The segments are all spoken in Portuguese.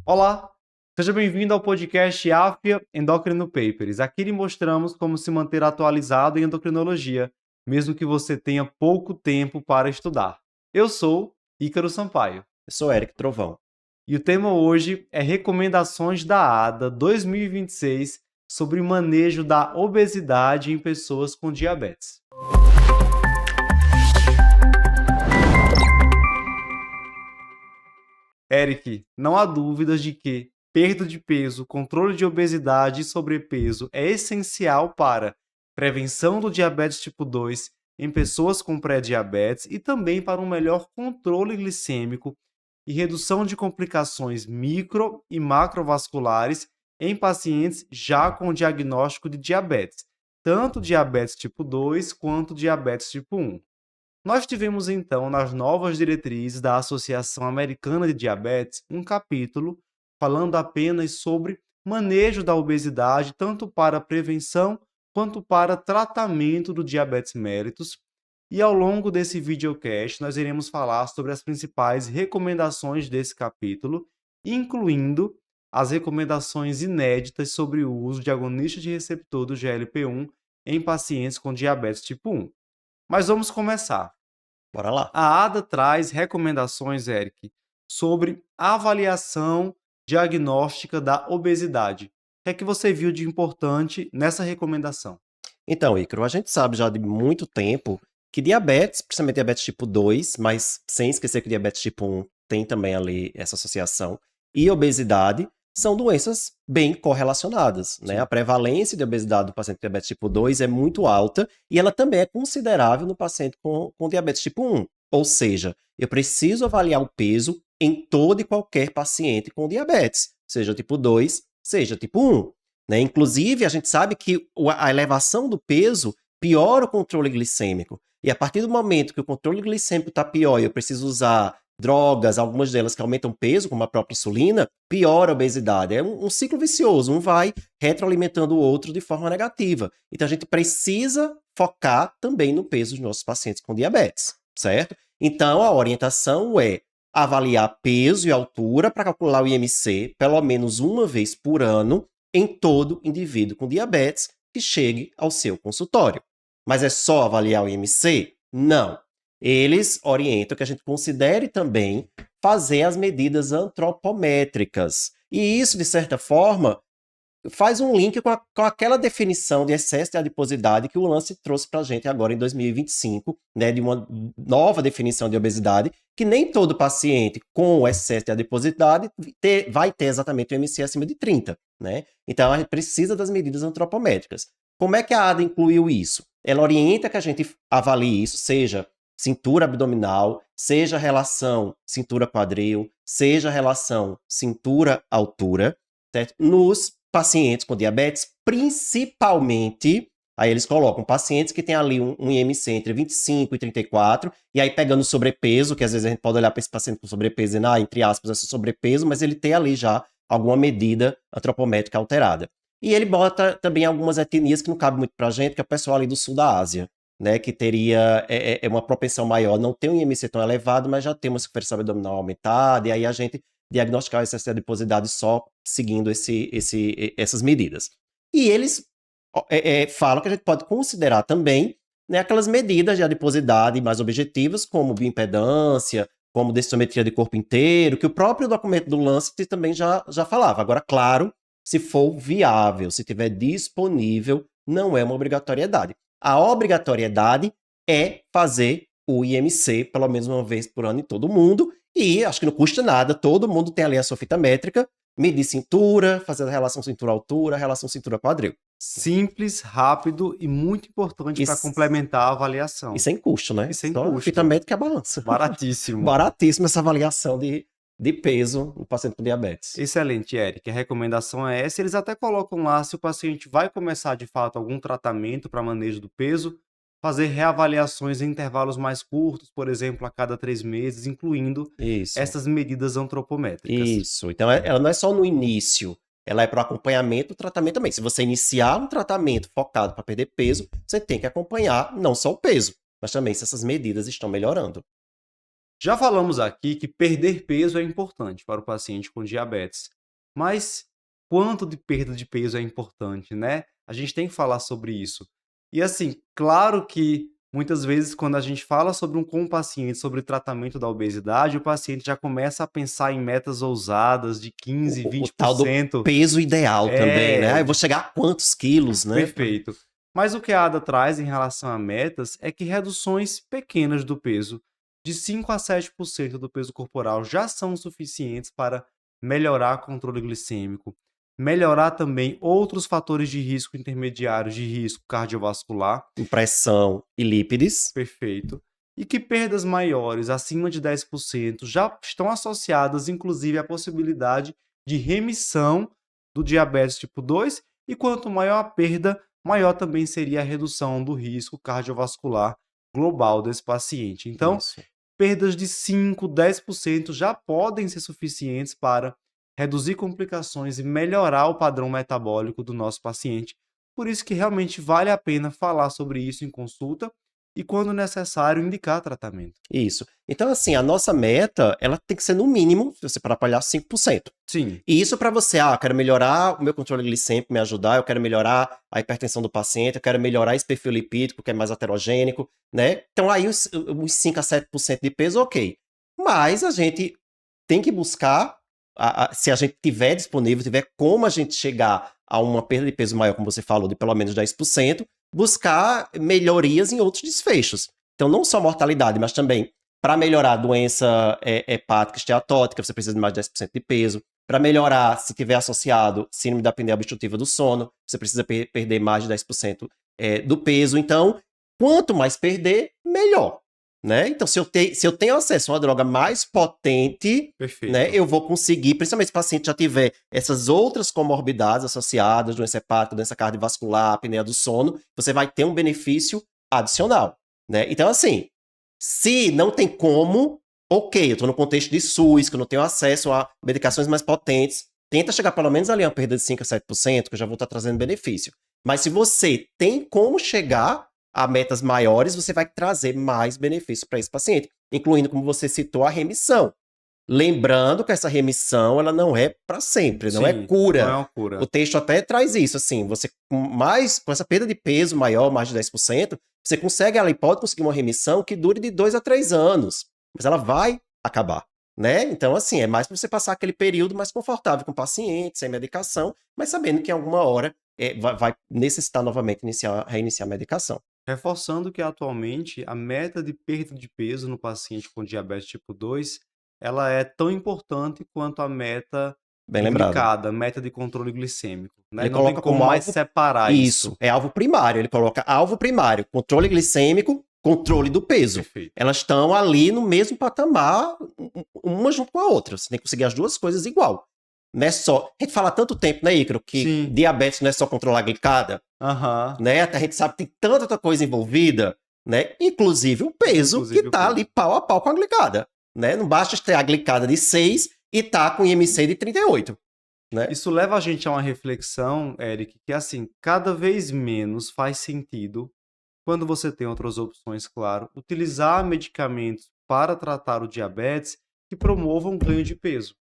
Olá, seja bem-vindo ao podcast AFIA Endocrino Papers. Aqui lhe mostramos como se manter atualizado em endocrinologia, mesmo que você tenha pouco tempo para estudar. Eu sou Ícaro Sampaio. Eu sou Eric Trovão. E o tema hoje é Recomendações da ADA 2026 sobre manejo da obesidade em pessoas com diabetes. Eric, não há dúvidas de que perda de peso, controle de obesidade e sobrepeso é essencial para prevenção do diabetes tipo 2 em pessoas com pré-diabetes e também para um melhor controle glicêmico e redução de complicações micro e macrovasculares em pacientes já com diagnóstico de diabetes, tanto diabetes tipo 2 quanto diabetes tipo 1. Nós tivemos então, nas novas diretrizes da Associação Americana de Diabetes, um capítulo falando apenas sobre manejo da obesidade, tanto para prevenção quanto para tratamento do diabetes mellitus. E ao longo desse videocast, nós iremos falar sobre as principais recomendações desse capítulo, incluindo as recomendações inéditas sobre o uso de agonistas de receptor do GLP-1 em pacientes com diabetes tipo 1. Mas vamos começar. Bora lá. A ADA traz recomendações, Eric, sobre avaliação diagnóstica da obesidade. O que é que você viu de importante nessa recomendação? Então, Ícaro, a gente sabe já de muito tempo que diabetes, principalmente diabetes tipo 2, mas sem esquecer que diabetes tipo 1 tem também ali essa associação, e obesidade são doenças bem correlacionadas, né? Sim. A prevalência de obesidade do paciente com diabetes tipo 2 é muito alta e ela também é considerável no paciente com diabetes tipo 1. Ou seja, eu preciso avaliar o peso em todo e qualquer paciente com diabetes, seja tipo 2, seja tipo 1. Né? Inclusive, a gente sabe que a elevação do peso piora o controle glicêmico. E a partir do momento que o controle glicêmico está pior e eu preciso usar drogas, algumas delas que aumentam peso, como a própria insulina, piora a obesidade. É um ciclo vicioso, um vai retroalimentando o outro de forma negativa. Então a gente precisa focar também no peso dos nossos pacientes com diabetes, certo? Então a orientação é avaliar peso e altura para calcular o IMC pelo menos uma vez por ano em todo indivíduo com diabetes que chegue ao seu consultório. Mas é só avaliar o IMC? Não. Eles orientam que a gente considere também fazer as medidas antropométricas. E isso, de certa forma, faz um link com aquela definição de excesso de adiposidade que o Lancet trouxe para a gente agora em 2025, né, de uma nova definição de obesidade, que nem todo paciente com excesso de adiposidade vai ter exatamente o IMC acima de 30. Né? Então, a gente precisa das medidas antropométricas. Como é que a ADA incluiu isso? Ela orienta que a gente avalie isso, seja cintura abdominal, seja relação cintura-quadril, seja relação cintura-altura, certo? Nos pacientes com diabetes, principalmente, aí eles colocam pacientes que têm ali um IMC entre 25 e 34, e aí pegando sobrepeso, que às vezes a gente pode olhar para esse paciente com sobrepeso e dizer, entre aspas, esse sobrepeso, mas ele tem ali já alguma medida antropométrica alterada. E ele bota também algumas etnias que não cabem muito pra gente, que é o pessoal ali do sul da Ásia, né, que teria uma propensão maior, não tem um IMC tão elevado, mas já tem uma superfície abdominal aumentada, e aí a gente diagnosticar o excesso de adiposidade só seguindo essas medidas. E eles falam que a gente pode considerar também, né, aquelas medidas de adiposidade mais objetivas, como bioimpedância, como densitometria de corpo inteiro, que o próprio documento do Lancet também já falava. Agora, claro, se for viável, se tiver disponível, não é uma obrigatoriedade. A obrigatoriedade é fazer o IMC pelo menos uma vez por ano em todo mundo, e acho que não custa nada, todo mundo tem ali a sua fita métrica, medir cintura, fazer a relação cintura-altura, a relação cintura-quadril. Simples, rápido e muito importante para complementar a avaliação. E sem custo, né? E sem Só custo. Fita métrica é a balança. Baratíssimo. Baratíssimo essa avaliação de peso no paciente com diabetes. Excelente, Eric. A recomendação é essa. Eles até colocam lá se o paciente vai começar de fato algum tratamento para manejo do peso, fazer reavaliações em intervalos mais curtos, por exemplo, a cada 3 meses, incluindo essas medidas antropométricas. Isso. Então, ela não é só no início, ela é para o acompanhamento do tratamento também. Se você iniciar um tratamento focado para perder peso, você tem que acompanhar não só o peso, mas também se essas medidas estão melhorando. Já falamos aqui que perder peso é importante para o paciente com diabetes, Mas quanto de perda de peso é importante, né? A gente tem que falar sobre isso. E assim, claro que muitas vezes quando a gente fala com um paciente sobre o tratamento da obesidade, o paciente já começa a pensar em metas ousadas de 15, O tal do 20%. peso ideal também, né? É, Eu vou chegar a quantos quilos, né? perfeito. Mas o que a ADA traz em relação a metas é que reduções pequenas do peso, de 5 a 7% do peso corporal, já são suficientes para melhorar o controle glicêmico, melhorar também outros fatores de risco intermediários de risco cardiovascular, Pressão e lípides. perfeito, e que perdas maiores, acima de 10%, já estão associadas, inclusive, à possibilidade de remissão do diabetes tipo 2, e quanto maior a perda, maior também seria a redução do risco cardiovascular global desse paciente. Então, Isso. perdas de 5, 10% já podem ser suficientes para reduzir complicações e melhorar o padrão metabólico do nosso paciente. Por isso que realmente vale a pena falar sobre isso em consulta e, quando necessário, indicar tratamento. Isso. Então, assim, a nossa meta, ela tem que ser no mínimo, se você para palhar, 5%. Sim, E isso para você, eu quero melhorar o meu controle glicêmico, me ajudar, eu quero melhorar a hipertensão do paciente, eu quero melhorar esse perfil lipídico, que é mais heterogênico, né? Então, aí os 5 a 7% de peso, ok. Mas a gente tem que buscar, se a gente tiver disponível, tiver como a gente chegar a uma perda de peso maior, como você falou, de pelo menos 10%, buscar melhorias em outros desfechos. Então, não só mortalidade, mas também para melhorar a doença hepática esteatótica, você precisa de mais de 10% de peso. Para melhorar, se tiver associado síndrome da apneia obstrutiva do sono, você precisa perder mais de 10% do peso. Então, quanto mais perder, melhor. Né? Então, se eu tenho acesso a uma droga mais potente, perfeito. né, eu vou conseguir, principalmente se o paciente já tiver essas outras comorbidades associadas, doença hepática, doença cardiovascular, apneia do sono, você vai ter um benefício adicional. Né? Então, assim, se não tem como, ok, eu estou no contexto de SUS, que eu não tenho acesso a medicações mais potentes, tenta chegar pelo menos ali a uma perda de 5 a 7%, que eu já vou estar trazendo benefício. Mas se você tem como chegar a metas maiores, você vai trazer mais benefício para esse paciente, incluindo, como você citou, a remissão. Lembrando que essa remissão, ela não é para sempre, não é cura. Não é uma cura. O texto até traz isso, assim, você com essa perda de peso maior, mais de 10%, você pode conseguir uma remissão que dure de 2 a 3 anos, mas ela vai acabar, né? Então, assim, é mais para você passar aquele período mais confortável com o paciente, sem medicação, mas sabendo que em alguma hora vai necessitar novamente reiniciar a medicação. Reforçando que atualmente a meta de perda de peso no paciente com diabetes tipo 2, ela é tão importante quanto a meta Bem de lembrado. glicada, meta de controle glicêmico, né? Ele Não tem coloca como como mais alvo separar isso. é alvo primário. Ele coloca alvo primário, controle glicêmico, controle do peso. Perfeito. Elas estão ali no mesmo patamar, uma junto com a outra. Você tem que conseguir as duas coisas igual. Não é só. A gente fala há tanto tempo, né, Ícaro, que Sim. diabetes não é só controlar a glicada, Aham. né? A gente sabe que tem tanta outra coisa envolvida, né? Inclusive o peso, Inclusive que o tá peso. ali pau a pau com a glicada, né? Não basta ter a glicada de 6 e tá com IMC de 38. Né? Isso leva a gente a uma reflexão, Eric, que assim, cada vez menos faz sentido, quando você tem outras opções, claro, utilizar medicamentos para tratar o diabetes que promovam ganho de peso.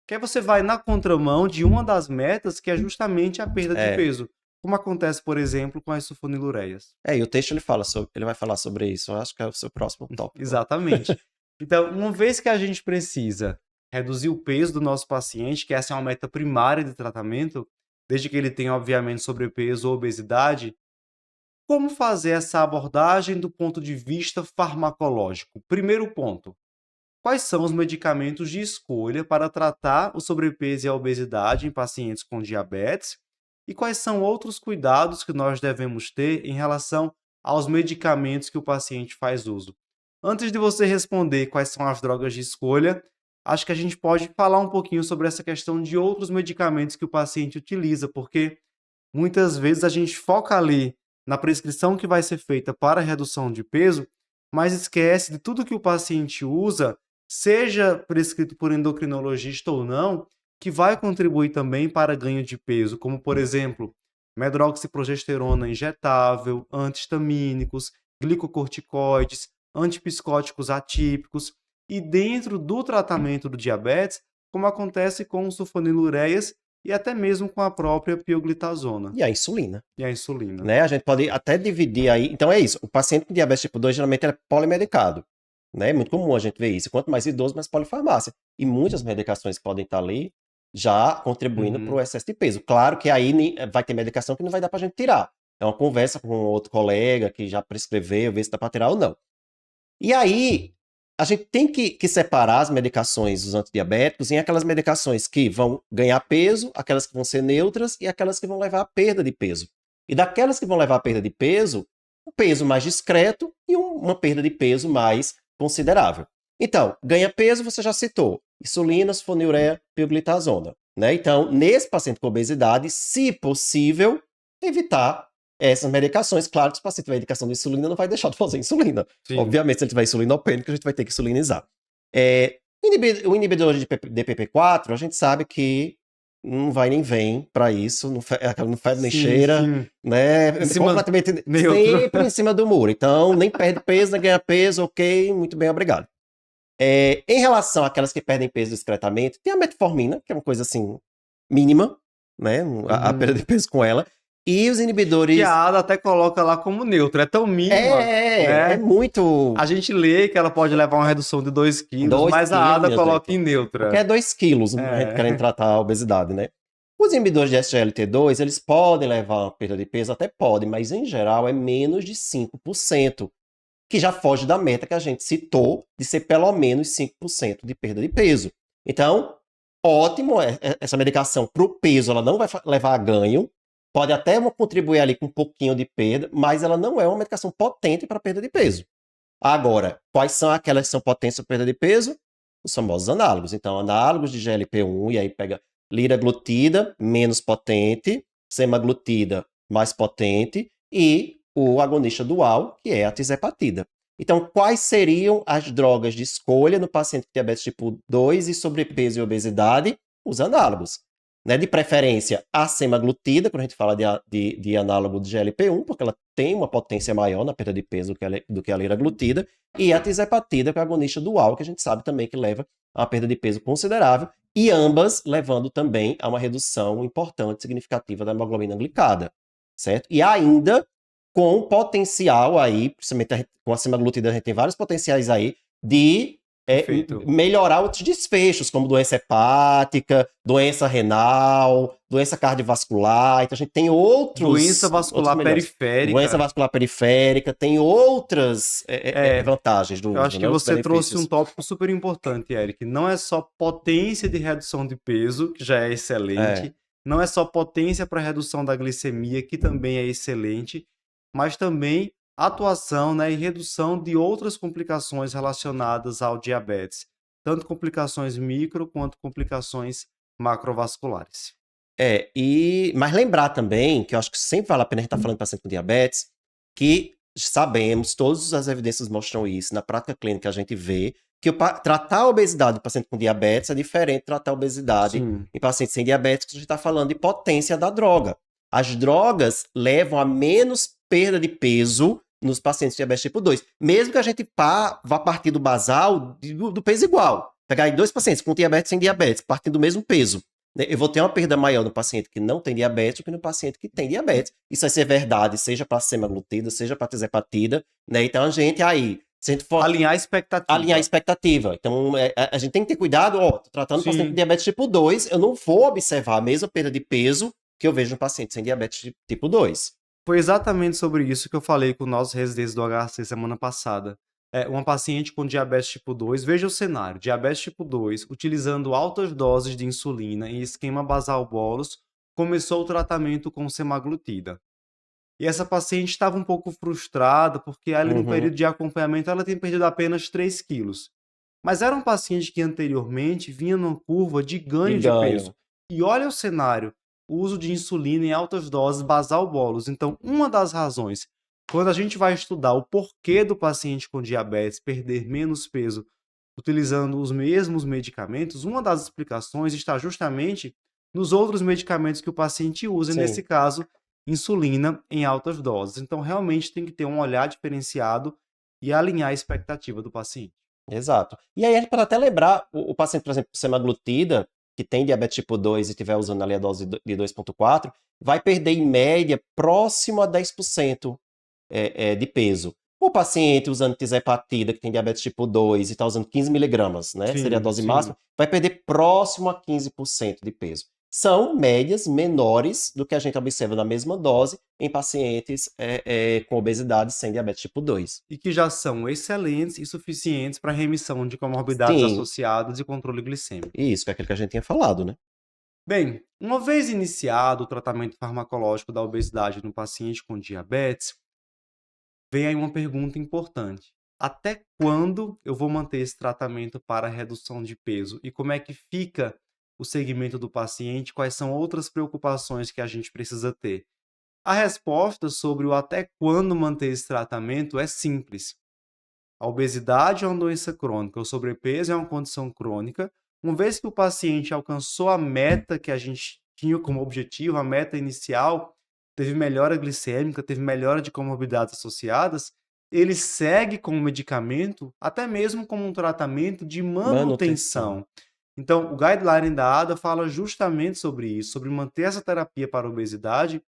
Que aí você vai na contramão de uma das metas, que é justamente a perda de peso, como acontece, por exemplo, com as sulfonilureias. E o texto ele vai falar sobre isso. Eu acho que é o seu próximo tópico. Exatamente. Então, uma vez que a gente precisa reduzir o peso do nosso paciente, que essa é uma meta primária de tratamento, desde que ele tenha, obviamente, sobrepeso ou obesidade, como fazer essa abordagem do ponto de vista farmacológico? Primeiro ponto, quais são os medicamentos de escolha para tratar o sobrepeso e a obesidade em pacientes com diabetes? E quais são outros cuidados que nós devemos ter em relação aos medicamentos que o paciente faz uso? Antes de você responder quais são as drogas de escolha, acho que a gente pode falar um pouquinho sobre essa questão de outros medicamentos que o paciente utiliza, porque muitas vezes a gente foca ali na prescrição que vai ser feita para a redução de peso, mas esquece de tudo que o paciente usa, seja prescrito por endocrinologista ou não, que vai contribuir também para ganho de peso, como, por exemplo, medroxiprogesterona injetável, antihistamínicos, glicocorticoides, antipsicóticos atípicos, e dentro do tratamento do diabetes, como acontece com sulfonilureias, e até mesmo com a própria pioglitazona E a insulina, e a insulina. né? A gente pode até dividir aí. Então é isso. O paciente com diabetes tipo 2 geralmente é polimedicado, né? É muito comum a gente ver isso. Quanto mais idoso, mais polifarmácia. E muitas medicações podem estar ali já contribuindo para o Uhum. excesso de peso. Claro que aí vai ter medicação que não vai dar para a gente tirar. É uma conversa com outro colega que já prescreveu, ver se dá para tirar ou não. E aí, a gente tem que separar as medicações dos antidiabéticos em aquelas medicações que vão ganhar peso, aquelas que vão ser neutras e aquelas que vão levar à perda de peso. E daquelas que vão levar à perda de peso, um peso mais discreto e uma perda de peso mais considerável. Então, ganha peso, você já citou. Insulina, sulfonilureia, pioglitazona. Né? Então, nesse paciente com obesidade, se possível, evitar essas medicações. Claro que se o paciente tiver indicação de insulina, não vai deixar de fazer insulina. Sim. Obviamente, se ele tiver insulinopênico, a gente vai ter que insulinizar. O inibidor de DPP-4, a gente sabe que não vai nem vem para isso, não fede nem Sim, cheira, sim. né? Em cima Completamente neutro. sempre em cima do muro. Então, nem perde peso, nem ganha peso, ok, muito bem, obrigado. Em relação àquelas que perdem peso discretamente, tem a metformina, que é uma coisa assim, mínima, né? A perda de peso com ela. E os inibidores. Que a Ada até coloca lá como neutro, é tão mínima, né? É muito. A gente lê que ela pode levar uma redução de 2 quilos, 2 mas a quilos, Ada minha coloca gente. em neutra. Porque é 2 quilos, a gente querendo tratar a obesidade, né? Os inibidores de SGLT2, eles podem levar a uma perda de peso, até podem, mas em geral é menos de 5%, que já foge da meta que a gente citou, de ser pelo menos 5% de perda de peso. Então, ótimo, essa medicação para o peso, ela não vai levar a ganho, pode até contribuir ali com um pouquinho de perda, mas ela não é uma medicação potente para perda de peso. Agora, quais são aquelas que são potentes para perda de peso? Os famosos análogos. Então, análogos de GLP-1, e aí pega liraglutida, menos potente, semaglutida, mais potente, e o agonista dual, que é a tirzepatida. Então, quais seriam as drogas de escolha no paciente com diabetes tipo 2 e sobrepeso e obesidade? Os análogos. Né? De preferência, a semaglutida, quando a gente fala de análogo de GLP-1, porque ela tem uma potência maior na perda de peso do que a liraglutida, e a tirzepatida, que é a agonista dual, que a gente sabe também que leva a uma perda de peso considerável, e ambas levando também a uma redução importante, significativa da hemoglobina glicada, certo? E ainda com potencial aí, principalmente com a semaglutida, a gente tem vários potenciais aí de melhorar outros desfechos, como doença hepática, doença renal, doença cardiovascular. Então a gente tem outros... Doença vascular periférica. Doença vascular periférica, tem outras vantagens do uso. Eu acho que você trouxe um tópico super importante, Eric. Não é só potência de redução de peso, que já é excelente. Não é só potência para redução da glicemia, que também é excelente, mas também atuação, né, e redução de outras complicações relacionadas ao diabetes, tanto complicações micro quanto complicações macrovasculares. Mas lembrar também, que eu acho que sempre vale a pena a gente estar falando de paciente com diabetes, que sabemos, todas as evidências mostram isso, na prática clínica a gente vê, que tratar a obesidade do paciente com diabetes é diferente de tratar a obesidade em pacientes sem diabetes, que a gente está falando de potência da droga. As drogas levam a menos perda de peso nos pacientes de diabetes tipo 2. Mesmo que a gente vá partir do basal do peso igual. Pegar aí 2 pacientes com diabetes e sem diabetes, partindo do mesmo peso. Eu vou ter uma perda maior no paciente que não tem diabetes do que no paciente que tem diabetes. Isso vai ser verdade, seja para semaglutida, seja para tirzepatida, né? Então a gente aí... Se a gente for alinhar a expectativa. Alinhar a expectativa. Então, a gente tem que ter cuidado, tô tratando o paciente com diabetes tipo 2, eu não vou observar a mesma perda de peso que eu vejo no paciente sem diabetes tipo 2. Foi exatamente sobre isso que eu falei com nossos residentes do HC semana passada. Uma paciente com diabetes tipo 2, veja o cenário, diabetes tipo 2, utilizando altas doses de insulina em esquema basal bolus, começou o tratamento com semaglutida. E essa paciente estava um pouco frustrada, porque ali no período de acompanhamento ela tem perdido apenas 3 quilos. Mas era um paciente que anteriormente vinha numa curva de ganho de peso. E olha o cenário, o uso de insulina em altas doses basal bolus. Então, uma das razões, quando a gente vai estudar o porquê do paciente com diabetes perder menos peso utilizando os mesmos medicamentos, uma das explicações está justamente nos outros medicamentos que o paciente usa, e nesse caso, insulina em altas doses. Então, realmente tem que ter um olhar diferenciado e alinhar a expectativa do paciente. Exato. E aí a gente pode até lembrar, o paciente, por exemplo, semaglutida, que tem diabetes tipo 2 e estiver usando ali a dose de 2,4, vai perder em média próximo a 10% de peso. O paciente usando tirzepatida, que tem diabetes tipo 2 e está usando 15 miligramas, né? Seria a Sim, dose sim. máxima, vai perder próximo a 15% de peso. São médias menores do que a gente observa na mesma dose em pacientes com obesidade sem diabetes tipo 2. E que já são excelentes e suficientes para remissão de comorbidades Sim, associadas e controle glicêmico. isso, que é aquilo que a gente tinha falado, né? Bem, uma vez iniciado o tratamento farmacológico da obesidade no paciente com diabetes, vem aí uma pergunta importante. Até quando eu vou manter esse tratamento para redução de peso? E como é que fica o segmento do paciente? Quais são outras preocupações que a gente precisa ter? A resposta sobre o até quando manter esse tratamento é simples. A obesidade é uma doença crônica, o sobrepeso é uma condição crônica. Uma vez que o paciente alcançou a meta que a gente tinha como objetivo, a meta inicial, teve melhora glicêmica, teve melhora de comorbidades associadas, ele segue com o medicamento, até mesmo como um tratamento de Manutenção. manutenção. Então, o guideline da ADA fala justamente sobre isso, sobre manter essa terapia para a obesidade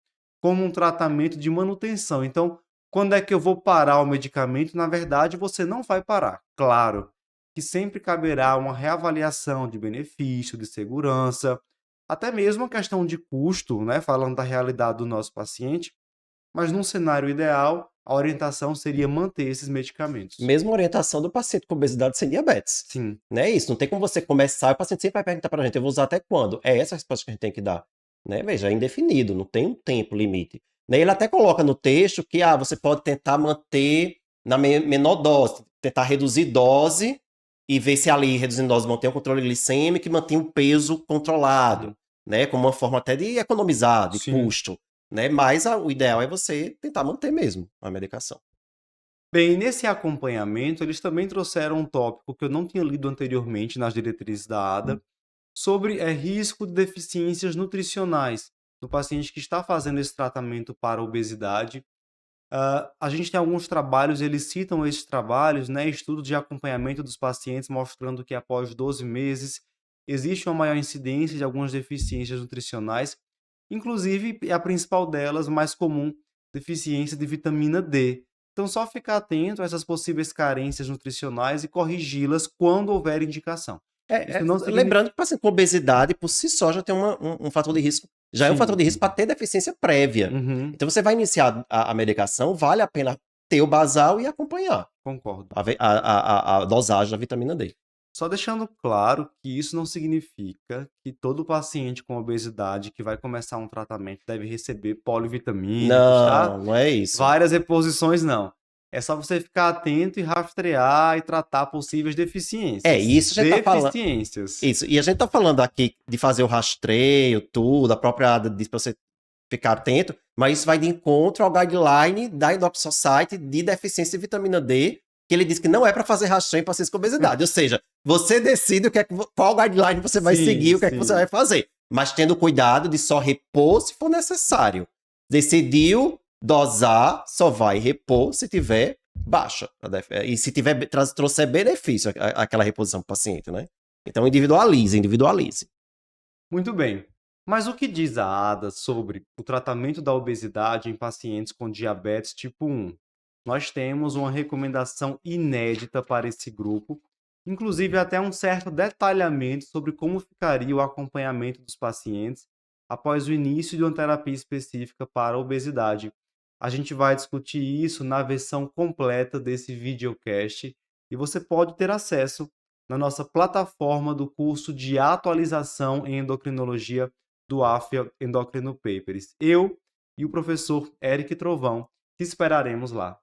como um tratamento de manutenção. Então, quando é que eu vou parar o medicamento? Na verdade, você não vai parar. Claro que sempre caberá uma reavaliação de benefício, de segurança, até mesmo a questão de custo, né? Falando da realidade do nosso paciente, mas num cenário ideal, a orientação seria manter esses medicamentos. Mesma orientação do paciente com obesidade sem diabetes. Sim, Né? Isso, não tem como você começar, o paciente sempre vai perguntar pra gente, eu vou usar até quando? É essa a resposta que a gente tem que dar. Né? Veja, é indefinido, não tem um tempo limite. Né? Ele até coloca no texto que você pode tentar manter na menor dose, tentar reduzir dose e ver se ali, reduzindo dose, mantém o controle glicêmico e mantém o peso controlado, sim, né? Como uma forma até de economizar, de sim. custo. Né? Mas o ideal é você tentar manter mesmo a medicação. Bem, nesse acompanhamento, eles também trouxeram um tópico que eu não tinha lido anteriormente nas diretrizes da ADA, sobre risco de deficiências nutricionais no paciente que está fazendo esse tratamento para a obesidade. A gente tem alguns trabalhos, eles citam esses trabalhos, né, estudo de acompanhamento dos pacientes mostrando que após 12 meses existe uma maior incidência de algumas deficiências nutricionais, inclusive a principal delas, mais comum, deficiência de vitamina D. Então, só ficar atento a essas possíveis carências nutricionais e corrigi-las quando houver indicação. Isso não significa. Lembrando que o paciente com obesidade, por si só, já tem um fator de risco. Já é um fator Sim. de risco para ter deficiência prévia. Uhum, Então, você vai iniciar a medicação, vale a pena ter o basal e acompanhar concordo. a dosagem da vitamina D. Só deixando claro que isso não significa que todo paciente com obesidade que vai começar um tratamento deve receber polivitamínicos, tá? Não, não é isso. Várias reposições, não. É só você ficar atento e rastrear e tratar possíveis deficiências. Isso a gente tá falando. Deficiências. Isso. E a gente tá falando aqui de fazer o rastreio, tudo, a própria ADA diz para você ficar atento, mas isso vai de encontro ao guideline da Endocrine Society de deficiência de vitamina D, que ele diz que não é para fazer rastreio em pacientes com obesidade. Ou seja, você decide qual guideline você vai Sim, seguir, o que é que você sim. vai fazer. Mas tendo cuidado de só repor se for necessário. Decidiu dosar, só vai repor se tiver baixa. E se tiver trouxer benefício aquela reposição para o paciente, né? Então individualize. Muito bem. Mas o que diz a ADA sobre o tratamento da obesidade em pacientes com diabetes tipo 1? Nós temos uma recomendação inédita para esse grupo, inclusive até um certo detalhamento sobre como ficaria o acompanhamento dos pacientes após o início de uma terapia específica para a obesidade. A gente vai discutir isso na versão completa desse videocast e você pode ter acesso na nossa plataforma do curso de atualização em endocrinologia do AFIA Endocrino Papers. Eu e o professor Eric Trovão te esperaremos lá.